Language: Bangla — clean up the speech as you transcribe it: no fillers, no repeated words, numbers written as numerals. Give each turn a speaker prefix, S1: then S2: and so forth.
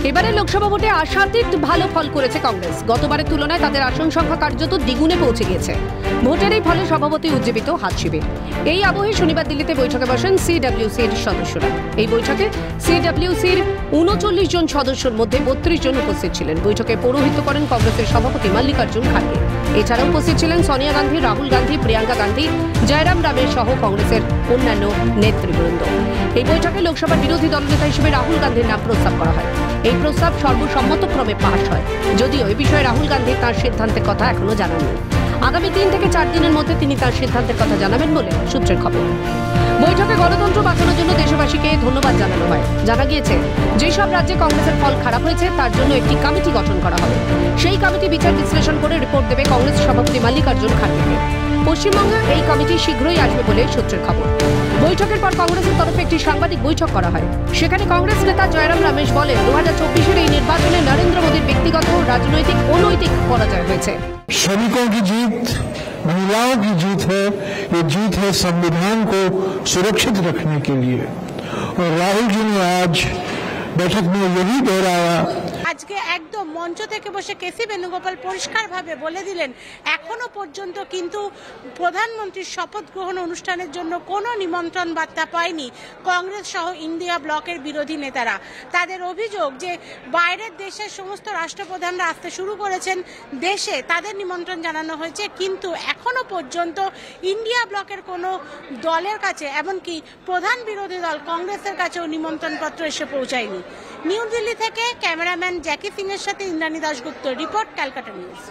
S1: এবারে লোকসভা ভোটে আশাতীত ভালো ফল করেছে কংগ্রেস। গতবারের তুলনায় তাদের আসন সংখ্যা কার্যত দ্বিগুণে পৌঁছে গিয়েছে। ভোটের এই ফলে স্বভাবতই উজ্জীবিত হাত শিবির। এই আবহে শনিবার দিল্লিতে বৈঠকে বসেন সিডব্লিউসির সদস্যরা। এই বৈঠকে সিডব্লিউসির ৩৯ জন সদস্যের মধ্যে ৩২ জন উপস্থিত ছিলেন। বৈঠকে পৌরোহিত্য করেন কংগ্রেসের সভাপতি মল্লিকার্জুন খাড়গে। এছাড়াও উপস্থিত ছিলেন সোনিয়া গান্ধী, রাহুল গান্ধী, প্রিয়াঙ্কা গান্ধী, জয়রাম রামের সহ কংগ্রেসের অন্যান্য নেতৃবৃন্দ। এই বৈঠকে লোকসভার বিরোধী দলনেতা হিসেবে রাহুল গান্ধীর নাম প্রস্তাব করা হয়। এই প্রস্তাব সর্বসম্মতক্রমে পাশ হয়, যদিও এই বিষয়ে রাহুল গান্ধী তার সিদ্ধান্তের কথা এখনো জানাননি। আগামী ৩ থেকে ৪ দিনের মধ্যে তিনি তার সিদ্ধান্তের কথা জানাবেন বলে সূত্রের খবর। বৈঠকে গণতন্ত্র বাঁচানোর জন্য দেশবাসীকে ধন্যবাদ জানানো হয়। জানা গিয়েছে, যেসব রাজ্যে কংগ্রেসের ফল খারাপ হয়েছে তার জন্য একটি কমিটি গঠন করা হবে। সেই কমিটি বিচার বিশ্লেষণ করে রিপোর্ট দেবে কংগ্রেস সভাপতি মল্লিকার্জুন খাড়গেকে। পশ্চিমবঙ্গে এই কমিটি শীঘ্রই আসবে বলে সূত্রের খবর। বৈঠকের পর কংগ্রেসের তরফে একটি সাংবাদিক বৈঠক করা হয়। সেখানে কংগ্রেস নেতা জয়রাম রমেশ বলেন, 2024-এর এই নির্বাচনে নরেন্দ্র মোদীর ব্যক্তিগত, রাজনৈতিক ও নৈতিক পরাজয় হয়েছে।
S2: श्रमिकों की जीत, महिलाओं की जीत है। ये जीत है संविधान को सुरक्षित रखने के लिए। और राहुल जी ने आज बैठक में यही दोहराया।
S3: আজকে একদম মঞ্চ থেকে বসে কেসি বেণুগোপাল পরিষ্কারভাবে বলে দিলেন, এখনো পর্যন্ত কিন্তু প্রধানমন্ত্রীর শপথ গ্রহণ অনুষ্ঠানের জন্য কোনো নিমন্ত্রণ বার্তা পায়নি কংগ্রেস সহ ইন্ডিয়া ব্লকের বিরোধী নেতারা। তাদের অভিযোগ যে বাইরের দেশের সমস্ত রাষ্ট্রপ্রধানরা আসতে শুরু করেছেন দেশে, তাদের নিমন্ত্রণ জানানো হয়েছে, কিন্তু এখনো পর্যন্ত ইন্ডিয়া ব্লকের কোনো দলের কাছে, এমনকি প্রধান বিরোধী দল কংগ্রেসের কাছেও নিমন্ত্রণপত্র এসে পৌঁছায়নি। নিউ দিল্লি থেকে ক্যামেরাম্যান জ্যাকি সিং এর সাথে ইন্দ্রাণী দাশগুপ্ত রিপোর্ট, ক্যালকাটা নিউজ।